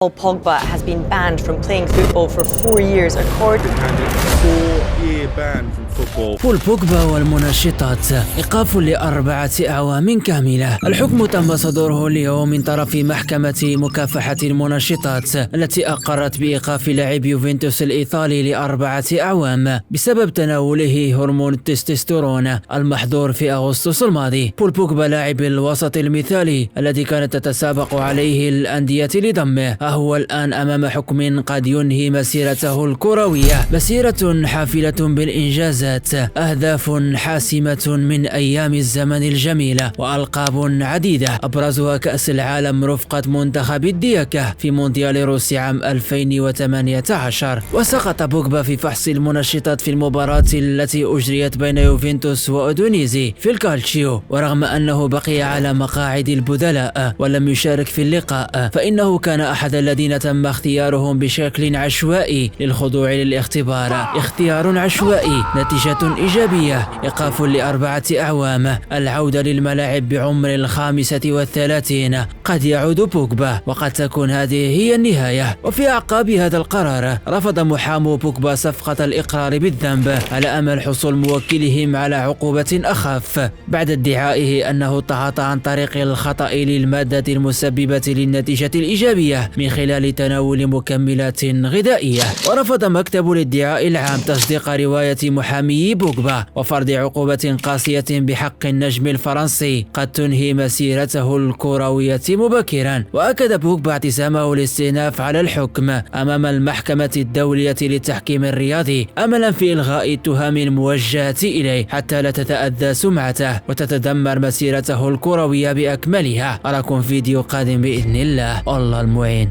Paul Pogba has been banned from playing football for 4 years according handed a 4-year ban from football. بول بوجبا والمنشطات إيقاف ل4 أعوام كاملة. الحكم تم صدوره اليوم من طرف محكمة مكافحة المنشطات التي أقرت بإيقاف لاعب يوفنتوس الإيطالي ل4 أعوام بسبب تناوله هرمون التستوستيرون المحظور في أغسطس الماضي. بول بوجبا لاعب الوسط المثالي الذي كانت تتسابق عليه الأندية لضمه هو الآن أمام حكم قد ينهي مسيرته الكروية، مسيرة حافلة بالإنجازات، أهداف حاسمة من أيام الزمن الجميلة، وألقاب عديدة أبرزها كأس العالم رفقة منتخب الديكة في مونديال روسيا عام 2018. وسقط بوجبا في فحص المنشطات في المباراة التي أجريت بين يوفنتوس وأودونيزي في الكالتشيو، ورغم أنه بقي على مقاعد البدلاء ولم يشارك في اللقاء فإنه كان أحد الذين تم اختيارهم بشكل عشوائي للخضوع للاختبار. اختيار عشوائي، نتيجة إيجابية، إيقاف ل4 أعوام، العودة للملاعب بعمر 35. قد يعود بوجبا وقد تكون هذه هي النهاية. وفي أعقاب هذا القرار رفض محامو بوجبا صفقة الإقرار بالذنب على أمل حصول موكلهم على عقوبة أخف بعد ادعائه أنه تعاطى عن طريق الخطأ للمادة المسببة للنتيجة الإيجابية من خلال تناول مكملات غذائية. ورفض مكتب الادعاء العام تصديق رواية محامي بوجبا وفرض عقوبة قاسية بحق النجم الفرنسي قد تنهي مسيرته الكروية مبكرا. وأكد بوجبا اعتزامه الاستئناف على الحكم أمام المحكمة الدولية للتحكيم الرياضي أملا في إلغاء التهم الموجهة إليه حتى لا تتأذى سمعته وتتدمر مسيرته الكروية بأكملها. أراكم فيديو قادم بإذن الله. الله المعين.